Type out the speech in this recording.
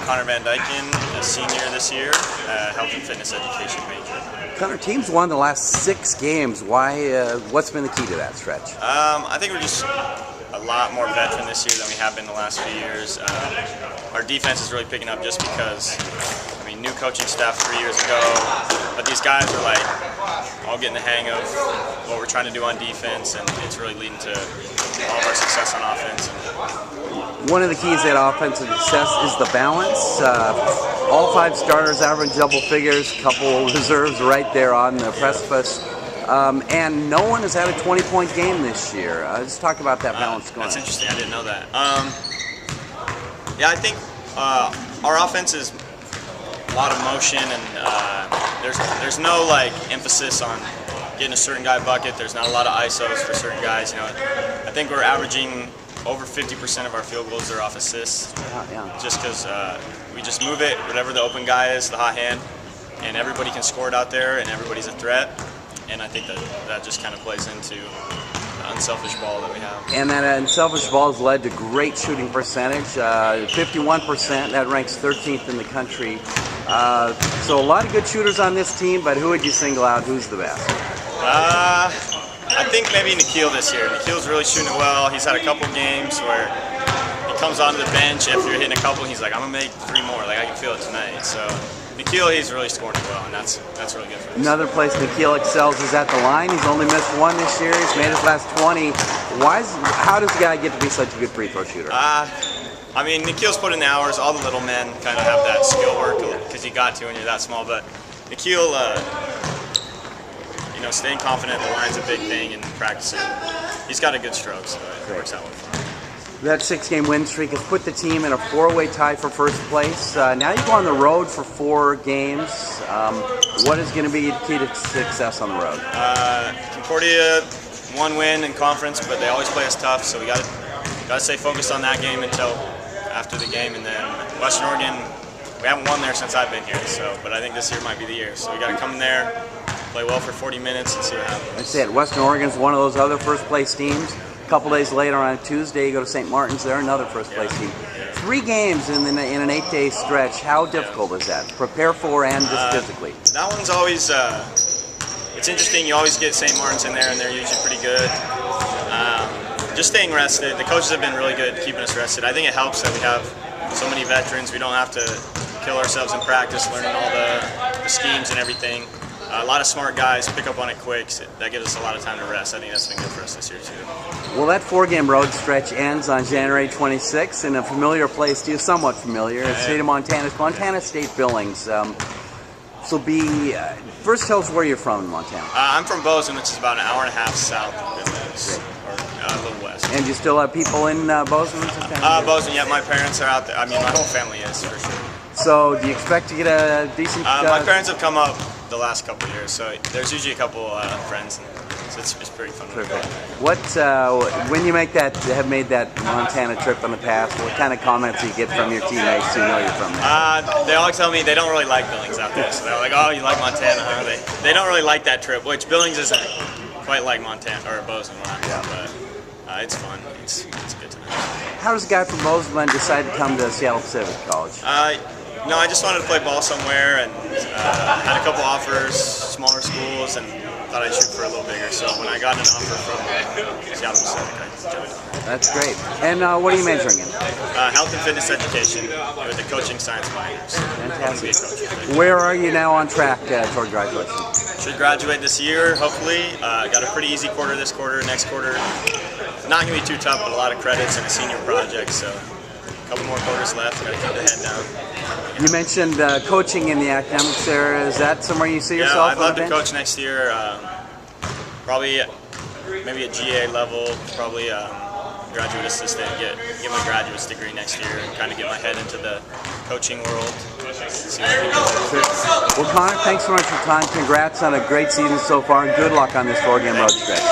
Conner Van Dyken, a senior this year, health and fitness education major. Conner, team's won the last 6 games. Why? What's been the key to that stretch? I think we're just a lot more veteran this year than we have been the last few years. Our defense is really picking up just because, new coaching staff 3 years ago, but these guys are like all getting the hang of what we're trying to do on defense, and it's really leading to all of our success on offense. One of the keys to that offensive success is the balance. All 5 starters average double figures, couple reserves right there on the precipice. And no one has had a 20-point game this year. Let's talk about that balance going on. That's interesting. I didn't know that. I think our offense is a lot of motion, and there's no emphasis on getting a certain guy bucket. There's not a lot of ISOs for certain guys. I think we're averaging over 50% of our field goals are off assists. Yeah. Just because we just move it, whatever the open guy is, the hot hand, and everybody can score it out there, and everybody's a threat. And I think that just kind of plays into the unselfish ball that we have. And that unselfish ball has led to great shooting percentage, 51%. That ranks 13th in the country. So a lot of good shooters on this team, but who would you single out? Who's the best? I think maybe Nikhil this year. Nikhil's really shooting it well. He's had a couple games where he comes onto the bench. If you're hitting a couple, he's like, I'm going to make 3 more. I can feel it tonight. So Nikhil, he's really scoring it well, and that's really good for us. Another place Nikhil excels is at the line. He's only missed 1 this year. He's made his last 20. How does the guy get to be such a good free throw shooter? Nikhil's put in the hours. All the little men kind of have that skill work because you got to when you're that small. But Nikhil, staying confident at the line's a big thing, and practicing. He's got a good stroke, so it works out well for him. That 6-game win streak has put the team in a 4-way tie for first place. Now you go on the road for 4 games. What is going to be the key to success on the road? Concordia, 1 win in conference, but they always play us tough, so we got to stay focused on that game until after the game. And then Western Oregon, we haven't won there since I've been here, but I think this year might be the year. So we got to come in there, play well for 40 minutes, and see what happens. That's it. Western Oregon's one of those other first-place teams. A couple days later on Tuesday, you go to St. Martin's. They're another first-place team. 3 games in an 8-day stretch. How difficult is that? Prepare for and just physically. That one's always. It's interesting. You always get St. Martin's in there, and they're usually pretty good. Just staying rested. The coaches have been really good keeping us rested. I think it helps that we have so many veterans. We don't have to kill ourselves in practice, learning all the schemes and everything. A lot of smart guys pick up on it quick. So that gives us a lot of time to rest. I think that's been good for us this year too. Well, that 4-game road stretch ends on January 26th in a familiar place to you, somewhat familiar, the state of Montana State Billings. First tell us where you're from in Montana. I'm from Bozeman, which is about an hour and a half south of Billings, or a little west. And you still have people in Bozeman? Bozeman, yeah. My parents are out there. My whole family is, for sure. So do you expect to get a decent... my parents have come up the last couple of years, so there's usually a couple friends, and so it's pretty fun. When you have made that Montana trip in the past, what kind of comments do you get from your teammates who know you're from there? They always tell me they don't really like Billings out there, so they're like, "Oh, you like Montana?" Huh? They don't really like that trip, which Billings isn't quite like Montana or Bozeman, but it's fun. It's good to know. How does a guy from Bozeman decide to come to Seattle Pacific College? I just wanted to play ball somewhere, and had a couple offers, smaller schools, and thought I'd shoot for a little bigger. So when I got an offer from Seattle Pacific, I joined. That's great. And what are you majoring in? Health and fitness education with a coaching science minor. So fantastic. Where are you now on track toward graduation? Should graduate this year, hopefully. Got a pretty easy quarter this quarter. Next quarter, not going to be too tough, but a lot of credits and a senior project. So a couple more quarters left. Got to keep the head down. You mentioned coaching in the academics there. Is that somewhere you see yourself? Yeah, I'd love to coach next year. Probably maybe a GA level, probably graduate assistant, get my graduate's degree next year, and kind of get my head into the coaching world. See what I can do. Well, Conner, thanks so much for your time. Congrats on a great season so far, and good luck on this 4-game road stretch.